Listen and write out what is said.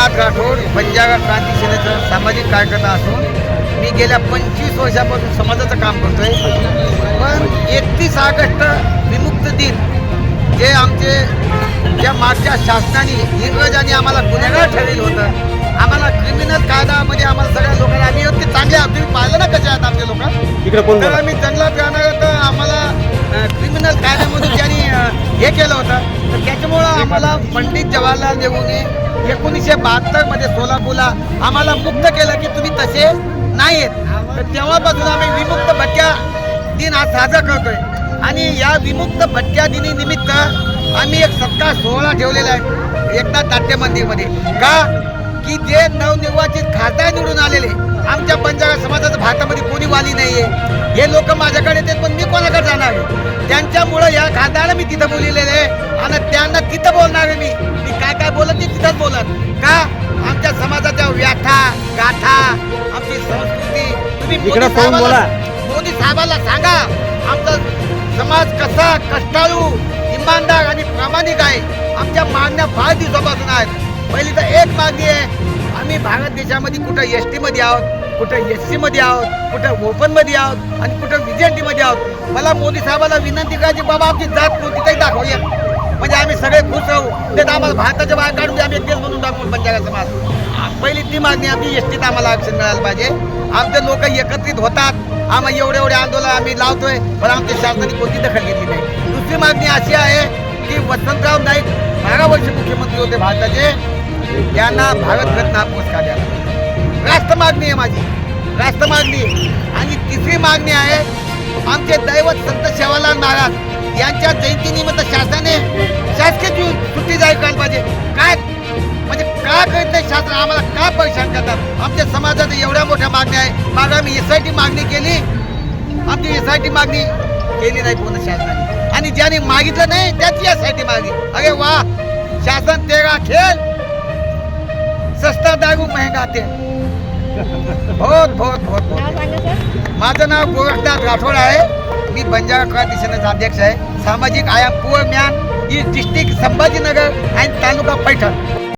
गोरखनाथ राठोड बंजारा क्रांती सेनेचा सामाजिक कार्यकर्ता असून मी गेल्या 25 वर्षापासून समाजाचं काम करतोय. पण 31 ऑगस्ट विमुक्त दिन जे आमचे ज्या मागच्या शासनाने इंग्रजांनी आम्हाला गुन्हेगार ठरवलं होतं, आम्हाला क्रिमिनल कायद्यामध्ये आम्हाला सगळ्या लोकांना आम्ही होते चांगले आहोत. तुम्ही पाहिलं ना कसे आहेत आमचे लोक. तर आम्ही जंगलात राहणार तर आम्हाला क्रिमिनल कायद्यामधून ज्यांनी हे केलं होतं, तर त्याच्यामुळं आम्हाला पंडित जवाहरलाल नेहरूने 1972 मध्ये सोलापूरला आम्हाला मुक्त केलं की तुम्ही तसे नाहीत. तर तेव्हापासून आम्ही विमुक्त भटक्या दिन हा साजरा करतोय. आणि या विमुक्त भटक्या दिनी निमित्त आम्ही एक सत्कार सोहळा ठेवलेला आहे एकनाथ नाट्य मंदिरमध्ये. का की जे नवनिर्वाचित खासदार निवडून आलेले आमच्या बंजारा समाजाचं भारतामध्ये कोणी वाली नाहीये. हे लोक माझ्याकडे येतात पण मी कोणाकडे जाणार आहे. त्यांच्यामुळं या खासदाराला मी तिथं बोललेलं आहे आणि त्यांना तिथं बोलणार आहे. मी काय काय बोलत ते तिथंच बोलत. का आमच्या समाजाच्या व्याथा गाथा आमची संस्कृती तुम्ही मोदी साहेबाला सांगा. आमचा समाज कसा कष्टाळू इमानदार आणि प्रामाणिक आहे. आमच्या मागण्या फार दिवसापासून आहेत. पहिली तर एक मागणी आहे, आम्ही भारत देशामध्ये कुठं एस टीमध्ये आहोत, कुठं SC मध्ये आहोत, कुठं ओपनमध्ये आहोत आणि कुठं VJT आहोत. मला मोदी साहेबाला विनंती करायची, बाबा आमची जात कोणतीही दाखवूया म्हणजे आम्ही सगळे खुश राहू. ते आम्हाला भारताच्या बाहेर काढून आम्ही एक देश म्हणून दाखवू बंजारा समाज. पहिली ती मागणी आमची STत आम्हाला आरक्षण मिळालं पाहिजे. आमचे लोक एकत्रित होतात, आम्ही एवढे आंदोलन आम्ही लावतोय पण आमच्या शासनाने कोणती दखल घेतली नाही. दुसरी मागणी अशी आहे की वसंतराव नाईक 12 वर्ष मुख्यमंत्री होते भारताचे, त्यांना भारतरत्न हा पुरस्कार द्यावा. राष्ट्र मागणी आहे माझी, राष्ट्र मागणी. आणि तिसरी मागणी आहे आमचे दैवत संत सेवालाल महाराज यांच्या जयंतीनिमित्त शासनाने शासकीय सुट्टी जाहीर करायला पाहिजे. काय म्हणजे का कळत नाही शासन, आम्हाला का परेशान करतात. आमच्या समाजात एवढ्या मोठ्या मागण्या आहे. मागं आम्ही SIT मागणी केली, आमची SIT मागणी केली नाही पूर्ण शासनाने. आणि ज्याने मागितलं नाही त्याची SIT मागणी. अरे वा, शासन तेरा खेळ सस्ता दारू महंगा तेल. बहुत बहुत बहुत बहुत. माझं नाव गोरखनाथ राठोड आहे. मी बंजारा क्रांती सेनेचा अध्यक्ष आहे. सामाजिक आयाम पुअर मॅन, डिस्ट्रिक्ट संभाजीनगर आणि तालुका पैठण.